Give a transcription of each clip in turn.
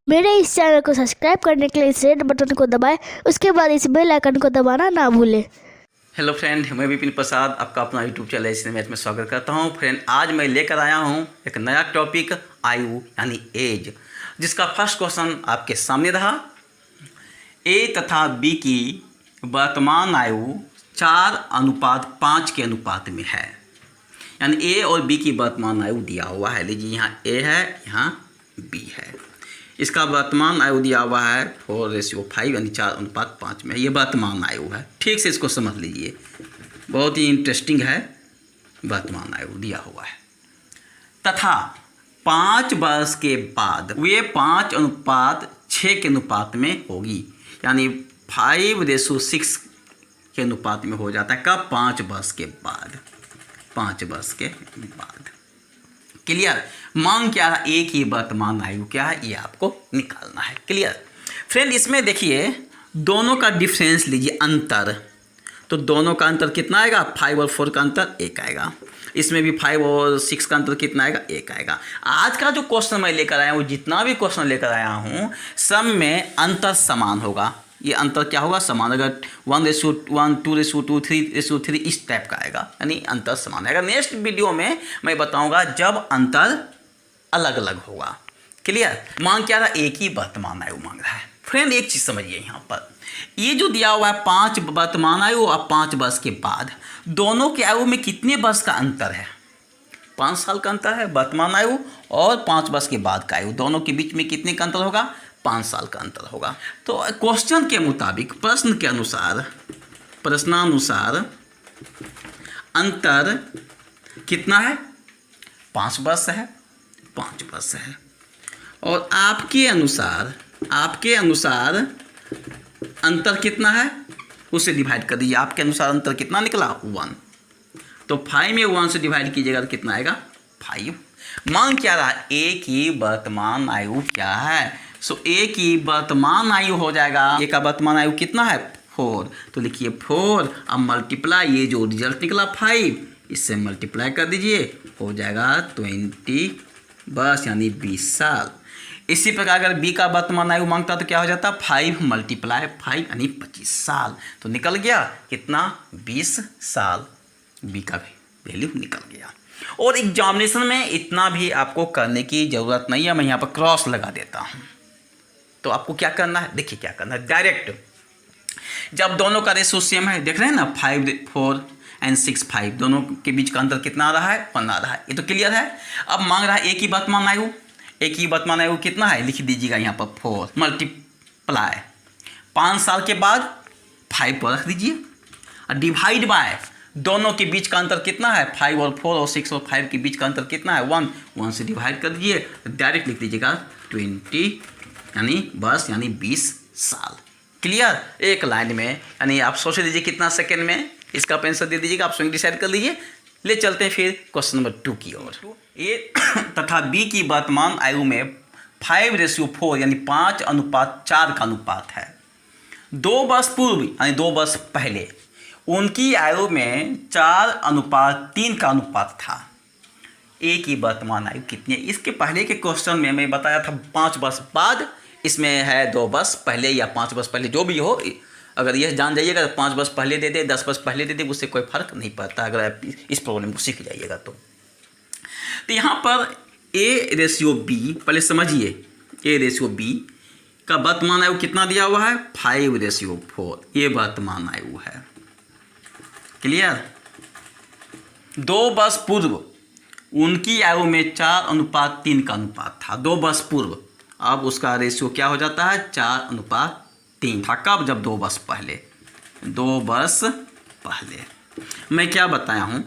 मेरे इस चैनल को सब्सक्राइब करने के लिए इस रेड बटन को दबाएं, उसके बाद इस बेल आइकन को दबाना ना भूलें। हेलो फ्रेंड, मैं विपिन प्रसाद आपका अपना यूट्यूब चैनल इस मैच में स्वागत करता हूं। फ्रेंड, आज मैं लेकर आया हूं एक नया टॉपिक, आयु यानी एज, जिसका फर्स्ट क्वेश्चन आपके सामने रहा। ए तथा बी की वर्तमान आयु 4:5 के अनुपात में है। यानी ए और बी की वर्तमान आयु दिया हुआ है। लीजिए, यहाँ ए है, यहाँ बी है। इसका वर्तमान आयु दिया हुआ है 4:5 यानी 4:5 में। ये वर्तमान आयु है। ठीक से इसको समझ लीजिए, बहुत ही इंटरेस्टिंग है। वर्तमान आयु दिया हुआ है तथा 5 वर्ष के बाद वे 5:6 के अनुपात में होगी। यानी 5:6 के अनुपात में हो जाता है। कब? 5 वर्ष के बाद। 5 वर्ष के बाद। क्लियर? मांग क्या है? एक ही वर्तमान आयु क्या है, ये आपको निकालना है। क्लियर? फ्रेंड, इसमें देखिए दोनों का डिफरेंस लीजिए, अंतर। तो दोनों का अंतर कितना आएगा? 5 और 4 का अंतर 1 आएगा। इसमें भी 5 और 6 का अंतर कितना आएगा? 1 आएगा। आज का जो क्वेश्चन मैं लेकर आया हूँ, जितना भी क्वेश्चन लेकर आया हूँ, सब में अंतर समान होगा। ये अंतर क्या होगा? समान। अगर 1:1, 2:2, 3:3 इस टाइप का आएगा, यानी अंतर समान आएगा। नेक्स्ट वीडियो में मैं बताऊंगा जब अंतर अलग अलग होगा। क्लियर? मांग क्या रहा? एक ही वर्तमान आयु मांग रहा है। फ्रेंड, एक चीज़ समझिए, यहाँ पर ये जो दिया हुआ है 5 वर्तमान आयु और 5 वर्ष के बाद, दोनों के आयु में कितने वर्ष का अंतर है? 5 साल का अंतर है वर्तमान आयु और 5 वर्ष के बाद का आयु। दोनों के बीच में कितने का अंतर होगा? 5 साल का अंतर होगा। तो क्वेश्चन के मुताबिक, प्रश्न के अनुसार, प्रश्नानुसार अंतर कितना है? 5 वर्ष है। 5 वर्ष है। और आपके अनुसार अंतर कितना है, उसे डिवाइड कर दीजिए। आपके अनुसार अंतर कितना निकला? 1। तो 5 में 1 से डिवाइड कीजिएगा तो कितना आएगा? 5। मांग क्या रहा? ए की वर्तमान आयु क्या है? सो ए की वर्तमान आयु हो जाएगा, ए का वर्तमान आयु कितना है? 4। तो लिखिए 4, अब मल्टीप्लाई, ये जो रिजल्ट निकला 5, इससे मल्टीप्लाई कर दीजिए, हो जाएगा 20 वर्ष यानी 20 साल। इसी प्रकार अगर बी का वर्तमान आयु मांगता तो क्या हो जाता? 5 × 5 यानी 25 साल। तो निकल गया कितना? 20 साल। बी का भी वैल्यू निकल गया। और एग्जामिनेशन में इतना भी आपको करने की ज़रूरत नहीं है। मैं यहाँ पर क्रॉस लगा देता हूँ। तो आपको क्या करना है? देखिए क्या करना है। डायरेक्ट जब दोनों का रेशो सेम है, देख रहे हैं ना, 5, 4 एंड 6, 5, दोनों के बीच का अंतर कितना आ रहा है? 1 आ रहा है। ये तो क्लियर है। अब मांग रहा है एक ही वर्तमान आयु। एक ही वर्तमान आयु कितना है? लिख दीजिएगा यहाँ पर 4 मल्टीप्लाई 5 साल के बाद 5 पर रख दीजिए और डिवाइड बाय दोनों के बीच का अंतर कितना है? 5 और 4 और 6 और 5 के बीच का अंतर कितना है? 1 से डिवाइड कर दीजिए। डायरेक्ट लिख दीजिएगा 20 यानी वर्ष यानी 20 साल। क्लियर? एक लाइन में, यानी आप सोच लीजिए कितना सेकेंड में इसका आंसर दे दीजिएगा। आप स्वयं डिसाइड कर लीजिए। ले चलते हैं फिर क्वेश्चन नंबर 2 की ओर। ए तथा बी की वर्तमान आयु में 5:4 यानी 5:4 का अनुपात है। 2 वर्ष पूर्व यानी 2 वर्ष पहले उनकी आयु में 4:3 का अनुपात था। ए की वर्तमान आयु कितनी है? इसके पहले के क्वेश्चन में मैं बताया था 5 वर्ष बाद, इसमें है 2 वर्ष पहले या 5 वर्ष पहले, जो भी हो। अगर यह जान जाइएगा तो 5 वर्ष पहले दे दे, 10 वर्ष पहले दे दे, उससे कोई फर्क नहीं पड़ता अगर आप इस प्रॉब्लम को सीख जाइएगा तो। यहाँ पर A:B, पहले समझिए, A:B का वर्तमान आयु कितना दिया हुआ है? 5:4। ये वर्तमान आयु है। क्लियर? 2 वर्ष पूर्व उनकी आयु में 4:3 का अनुपात था। 2 वर्ष पूर्व। अब उसका रेशियो क्या हो जाता है? 4:3 था। कब? जब 2 वर्ष पहले। 2 वर्ष पहले मैं क्या बताया हूँ,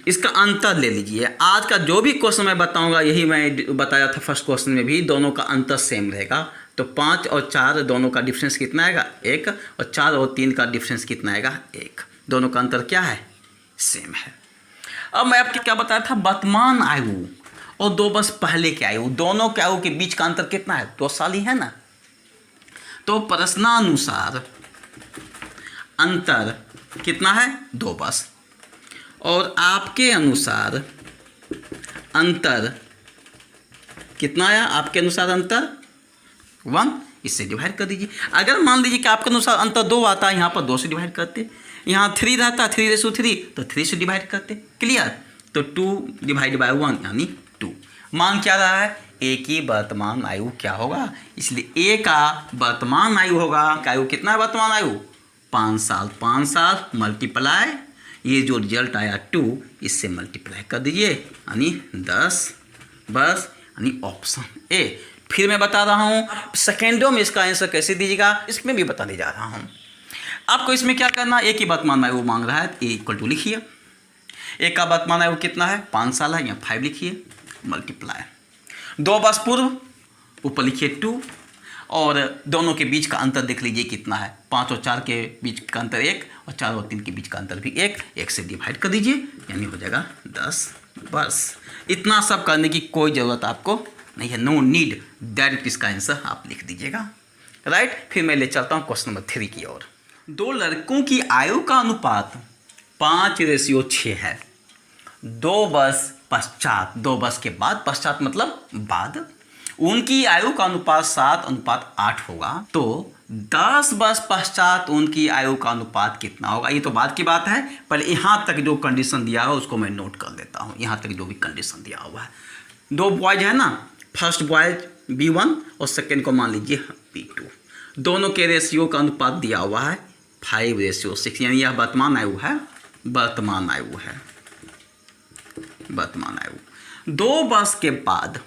इसका अंतर ले लीजिए। आज का जो भी क्वेश्चन मैं बताऊंगा, यही मैं बताया था फर्स्ट क्वेश्चन में भी, दोनों का अंतर सेम रहेगा। तो 5 और 4 दोनों का डिफरेंस कितना आएगा? 1। और 4 और 3 का डिफरेंस कितना आएगा? 1। दोनों का अंतर क्या है? सेम है। अब मैं आपको क्या बताया था? वर्तमान आयु और 2 वर्ष पहले की आयु, दोनों के आयु के बीच का अंतर कितना है? 2 साल ही है ना। तो प्रश्नानुसार अंतर कितना है? 2 वर्ष। और आपके अनुसार अंतर कितना आया? आपके अनुसार अंतर 1, इससे डिवाइड कर दीजिए। अगर मान लीजिए कि आपके अनुसार अंतर 2 आता है, यहाँ पर 2 से डिवाइड करते, यहाँ 3 रहता 3/3 तो 3 से डिवाइड करते। क्लियर? तो 2 डिवाइड बाय 1 यानी 2। मान क्या रहा है? ए की वर्तमान आयु क्या होगा? इसलिए ए का वर्तमान आयु होगा, आयु कितना है वर्तमान आयु? 5 साल। 5 साल मल्टीप्लाई ये जो रिजल्ट आया 2, इससे मल्टीप्लाई कर दीजिए यानी 10 बस, यानी ऑप्शन ए। फिर मैं बता रहा हूँ सेकेंडों में इसका आंसर कैसे दीजिएगा, इसमें भी बताने जा रहा हूँ। आपको इसमें क्या करना, ए की वर्तमान आयु मांग रहा है, ए इक्वल टू लिखिए। ए का वर्तमान आयु कितना है? 5 साल है, यहाँ 5 लिखिए, मल्टीप्लाई 2 वर्ष पूर्व, ऊपर लिखिए 2, और दोनों के बीच का अंतर देख लीजिए कितना है। 5 और 4 के बीच का अंतर 1, और 4 और 3 के बीच का अंतर भी 1 से डिवाइड कर दीजिए यानी हो जाएगा 10 वर्ष। इतना सब करने की कोई ज़रूरत आपको नहीं है, नो नीड, डायरेक्ट इसका आंसर आप लिख दीजिएगा। राइट? फिर मैं ले चलता हूँ क्वेश्चन नंबर 3 की ओर। 2 लड़कों की आयु का अनुपात 5:6 है। 2 वर्ष पश्चात, 2 वर्ष के बाद, पश्चात मतलब बाद, उनकी आयु का अनुपात 7:8 होगा। तो 10 वर्ष पश्चात उनकी आयु का अनुपात कितना होगा? ये तो बाद की बात है, पहले यहाँ तक जो कंडीशन दिया है उसको मैं नोट कर लेता हूँ। यहाँ तक जो भी कंडीशन दिया हुआ है, 2 बॉयज है ना, फर्स्ट बॉयज B1 और सेकेंड को मान लीजिए B2, दोनों के रेशियो का अनुपात दिया हुआ है 5:6, यानी यह वर्तमान आयु है, वर्तमान आयु है, वर्तमान आयु। 2 वर्ष के बाद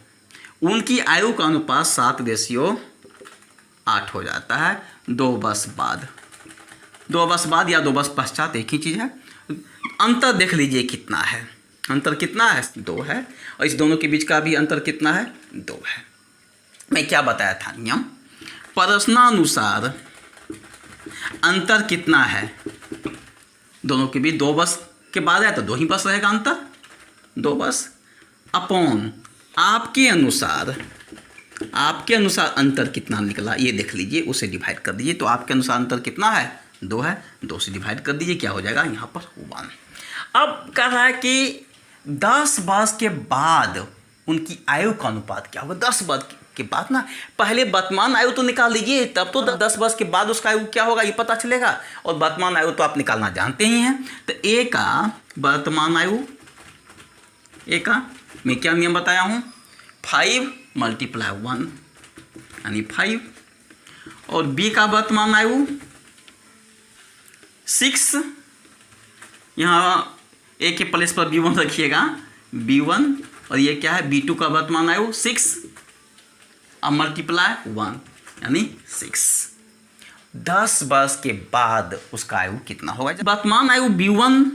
उनकी आयु का अनुपात 7:8 हो जाता है। 2 वर्ष बाद, 2 वर्ष बाद या 2 वर्ष पश्चात एक ही चीज़ है। अंतर देख लीजिए कितना है, अंतर कितना है? 2 है, और इस दोनों के बीच का भी अंतर कितना है? 2 है। मैं क्या बताया था नियम, प्रश्नानुसार अंतर कितना है दोनों के बीच? 2 वर्ष के बाद है तो 2 ही वर्ष रहेगा अंतर, 2 वर्ष अपॉन आपके अनुसार अंतर कितना निकला ये देख लीजिए, उसे डिवाइड कर दीजिए। तो आपके अनुसार अंतर कितना है? 2 है, 2 से डिवाइड कर दीजिए, क्या हो जाएगा यहाँ पर? 1। अब कह रहा है कि 10 वर्ष के बाद उनकी आयु का अनुपात क्या होगा? 10 वर्ष के बाद ना, पहले वर्तमान आयु तो निकाल लीजिए, तब तो 10 वर्ष के बाद उसका आयु क्या होगा ये पता चलेगा, और वर्तमान आयु तो आप निकालना जानते ही हैं। तो ए का वर्तमान आयु, ए का मैं क्या नियम बताया हूँ, 5 × 1 यानी 5, और बी का वर्तमान आयु 6, यहाँ ए के प्लेस पर B1 रखिएगा, B1, और ये क्या है? B2 का वर्तमान आयु 6, अब मल्टीप्लाई 1 यानी 6। 10 वर्ष के बाद उसका आयु कितना होगा? वर्तमान आयु B1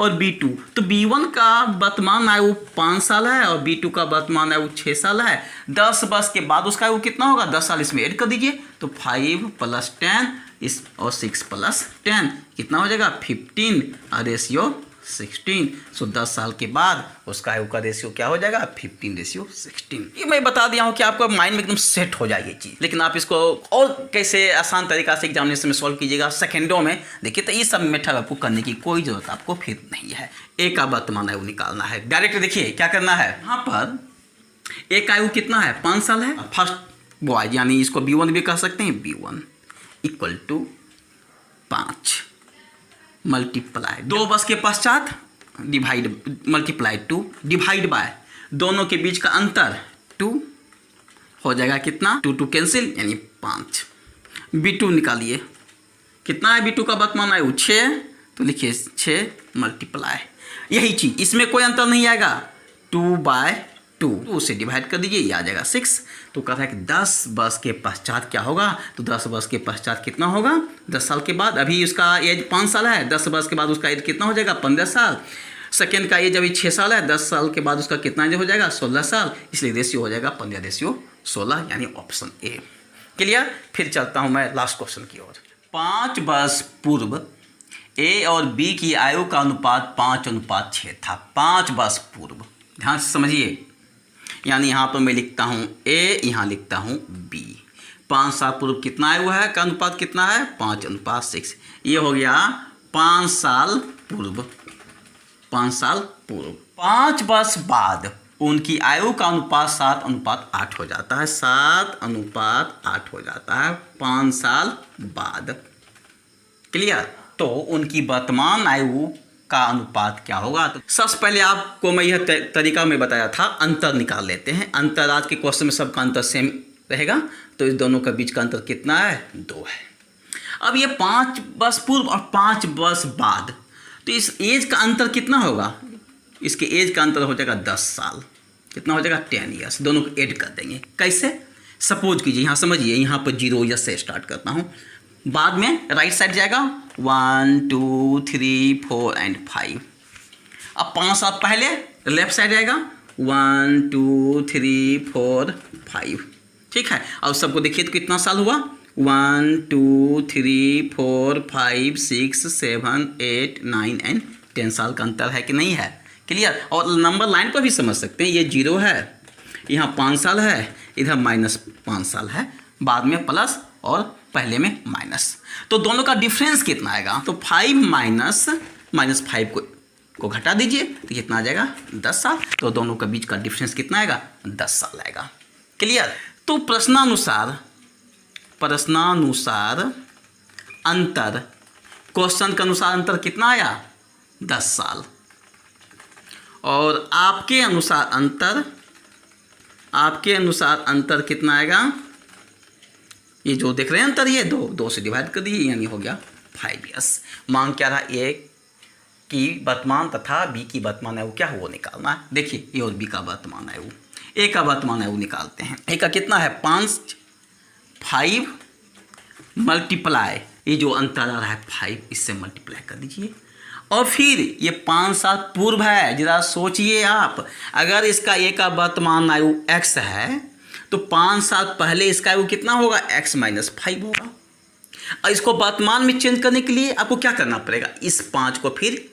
और B2, तो B1 का वर्तमान आयु 5 साल है और B2 का वर्तमान आयु 6 साल है। 10 वर्ष के बाद उसका आयु कितना होगा? 10 साल इसमें ऐड कर दीजिए, तो 5 + 10 इस और 6 + 10 कितना हो जाएगा? 15 और रेशियो 16। सो 10 साल के बाद उसका आयु का रेशियो क्या हो जाएगा? 15:16। ये मैं बता दिया हूँ कि आपको माइंड में एकदम सेट हो जाएगी चीज़, लेकिन आप इसको और कैसे आसान तरीका से एग्जामिनेशन में सॉल्व कीजिएगा सेकेंडों में, देखिए। तो ये सब मेथड आपको करने की कोई ज़रूरत आपको फिर नहीं है। ए का वर्तमान आयु निकालना है डायरेक्ट। देखिए क्या करना है, यहाँ पर ए का आयु कितना है? 5 साल है। फर्स्ट बॉय यानी इसको B1 भी कह सकते हैं, B1 = 5 मल्टीप्लाई 2 वर्ष के पश्चात डिवाइड मल्टीप्लाई 2 डिवाइड बाय दोनों के बीच का अंतर 2 हो जाएगा कितना? 2 कैंसिल यानी 5। B2 निकालिए, कितना है B2 का वर्तमान आयु? 6, तो लिखिए 6 मल्टीप्लाई, यही चीज़, इसमें कोई अंतर नहीं आएगा, 2/2 से डिवाइड कर दीजिए, ये आ जाएगा 6। तो कह रहा है कि 10 वर्ष के पश्चात क्या होगा? तो 10 वर्ष के पश्चात कितना होगा? 10 साल के बाद, अभी उसका एज 5 साल है, 10 वर्ष के बाद उसका एज कितना हो जाएगा? 15 साल। सेकेंड का एज अभी 6 साल है, 10 साल के बाद उसका कितना एज हो जाएगा? 16 साल। इसलिए रेशियो हो जाएगा 15:16 यानी ऑप्शन ए। क्लियर? फिर चलता हूँ मैं लास्ट क्वेश्चन की ओर। 5 वर्ष पूर्व ए और बी की आयु का अनुपात 5:6 था। 5 वर्ष पूर्व, ध्यान से समझिए, यानी यहाँ पर मैं लिखता हूँ ए, यहाँ लिखता हूँ बी। 5 साल पूर्व कितना आयु है का अनुपात कितना है? 5:6। ये हो गया 5 साल पूर्व, 5 साल पूर्व। 5 वर्ष बाद उनकी आयु का अनुपात 7:8 हो जाता है। 7:8 हो जाता है 5 साल बाद। क्लियर? तो उनकी वर्तमान आयु का अनुपात क्या होगा? तो सबसे पहले आपको मैं यह तरीका में बताया था, अंतर निकाल लेते हैं। अंतर आज के क्वेश्चन में सबका अंतर सेम रहेगा, तो इस दोनों के बीच का अंतर कितना है? 2 है। अब ये 5 वर्ष पूर्व और 5 वर्ष बाद, तो इस एज का अंतर कितना होगा? इसके एज का अंतर हो जाएगा 10 साल। कितना हो जाएगा? 10 ईयर्स। दोनों को ऐड कर देंगे। कैसे? सपोज कीजिए, यहाँ समझिए, यहाँ पर 0 ईयर्स से स्टार्ट करता हूँ, बाद में राइट साइड जाएगा 1 2 3 4 एंड 5। अब 5 साल पहले लेफ्ट साइड जाएगा 1 2 3 4 5। ठीक है, अब सबको देखिए तो कितना साल हुआ? 1 2 3 4 5 6 7 8 9 एंड 10 साल का अंतर है कि नहीं है? क्लियर? और नंबर लाइन पर भी समझ सकते हैं, ये 0 है, यहाँ 5 साल है, इधर -5 साल है, बाद में प्लस और पहले में माइनस। तो दोनों का डिफरेंस कितना आएगा? तो 5 माइनस 5 को घटा दीजिए तो कितना आ जाएगा? 10 साल। तो दोनों के बीच का डिफरेंस कितना आएगा? 10 साल आएगा। क्लियर? तो प्रश्नानुसार अंतर, क्वेश्चन के अनुसार अंतर कितना आया? 10 साल। और आपके अनुसार अंतर कितना आएगा? ये जो देख रहे हैं अंतर, ये 2 से डिवाइड कर दीजिए, यानी हो गया 5 ईयर्स। मांग क्या रहा? ए की वर्तमान तथा बी की वर्तमान आयु क्या है वो निकालना है। देखिए, ए और बी का वर्तमान आयु, ए का वर्तमान आयु निकालते हैं। ए का कितना है? 5 मल्टीप्लाई, ये जो अंतर आ रहा है 5, इससे मल्टीप्लाई कर दीजिए। और फिर ये 5 साल पूर्व है, जरा सोचिए आप, अगर इसका ए का वर्तमान आयु x है तो 5 साल पहले इसका आयु कितना होगा? x - 5 होगा। और इसको वर्तमान में चेंज करने के लिए आपको क्या करना पड़ेगा? इस 5 को फिर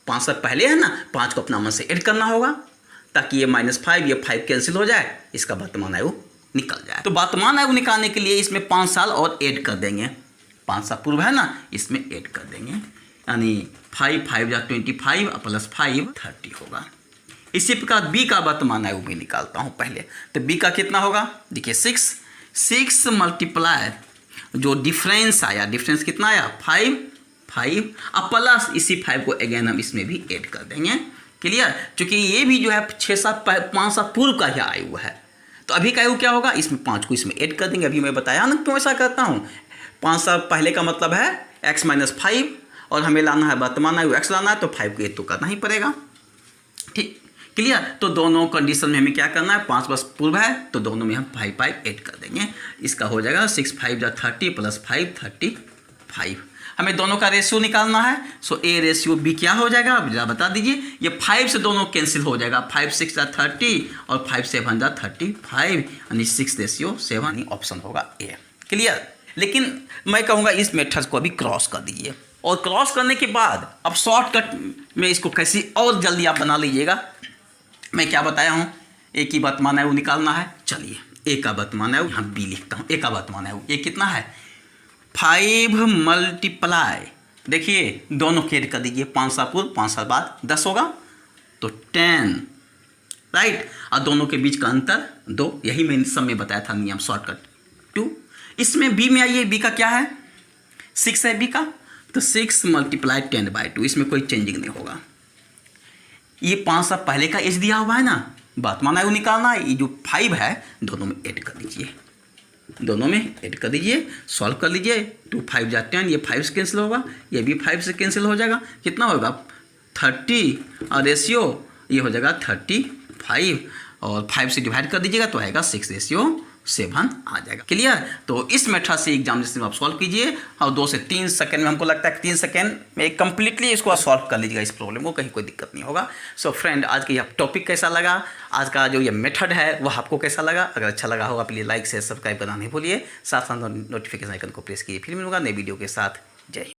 5 साल पहले है ना, 5 को अपना मन से ऐड करना होगा, ताकि ये -5 ये 5 कैंसिल हो जाए, इसका वर्तमान आयु निकल जाए। तो वर्तमान आयु निकालने के लिए इसमें 5 साल और ऐड कर देंगे। 5 साल पूर्व है ना, इसमें ऐड कर देंगे, यानी 5 5 या 25 प्लस 5 30 होगा। इसी प्रकार बी का वर्तमान आयु भी निकालता हूँ पहले। तो बी का कितना होगा? देखिए 6 मल्टीप्लाई, जो डिफरेंस आया, डिफरेंस कितना आया? 5 अब प्लस इसी 5 को अगेन हम इसमें भी ऐड कर देंगे। क्लियर? क्योंकि ये भी जो है 5 साल पूर्व का ही आयु है, तो अभी का आयु क्या होगा? इसमें 5 को इसमें ऐड कर देंगे। अभी मैं बताया ना क्यों ऐसा करता हूँ। 5 साल पहले का मतलब है x - 5, और हमें लाना है वर्तमान आयु x लाना है, तो 5 को ऐड तो करना ही पड़ेगा। ठीक, क्लियर? तो दोनों कंडीशन में हमें क्या करना है? 5 वर्ष पूर्व है तो दोनों में हम 5 ऐड कर देंगे। इसका हो जाएगा 6 5 या 30 प्लस 5 35। हमें दोनों का रेशियो निकालना है। सो ए रेशियो बी क्या हो जाएगा? आप जरा बता दीजिए। ये 5 से दोनों कैंसिल हो जाएगा। 5 6 या 30 और 5 7 या 35, यानी 6:7, ऑप्शन होगा ए। क्लियर? लेकिन मैं कहूँगा इस मेथड को अभी क्रॉस कर दीजिए, और क्रॉस करने के बाद अब शॉर्टकट में इसको कैसे और जल्दी आप बना लीजिएगा। मैं क्या बताया हूँ? ए की वर्तमान आयु निकालना है। चलिए, ए का वर्तमान आयु यहाँ बी लिखता हूँ। ए का वर्तमान आयु ए कितना है? 5 मल्टीप्लाई, देखिए दोनों के ऐड कर दीजिए। 5 साल पूर्व 5 साल बाद 10 होगा, तो 10, राइट। और दोनों के बीच का अंतर 2, यही मैंने सब में बताया था नियम, शॉर्टकट 2। इसमें बी में आइए, बी का क्या है? 6 है बी का, तो 6 मल्टीप्लाई 10/2, इसमें कोई चेंजिंग नहीं होगा। ये 5 साल पहले का एज दिया हुआ है ना, वर्तमान आयु निकालना है। ये जो 5 है दोनों में ऐड कर दीजिए, दोनों में ऐड कर दीजिए, सॉल्व कर लीजिए। 2 5 जा 10, ये 5 से कैंसिल होगा, ये भी 5 से कैंसिल हो जाएगा। कितना होगा? 30, और रेशियो ये हो जाएगा 35, और 5 से डिवाइड कर दीजिएगा तो आएगा 6:7 आ जाएगा। क्लियर? तो इस मेथड से एग्जामिनेशन में आप सॉल्व कीजिए, और 2 से 3 सेकंड में, हमको लगता है 3 सेकंड में कंप्लीटली इसको सॉल्व कर लीजिएगा, इस प्रॉब्लम को, कहीं कोई दिक्कत नहीं होगा। सो फ्रेंड, आज का यह टॉपिक कैसा लगा, आज का जो ये मेथड है वह आपको कैसा लगा? अगर अच्छा लगा होगा प्लीज़ लाइक शेयर सब्सक्राइब करना नहीं भूलिए, साथ साथ नोटिफिकेशन आइकन को प्रेस कीजिए। फिर मिलूंगा नए वीडियो के साथ। जय हिंद।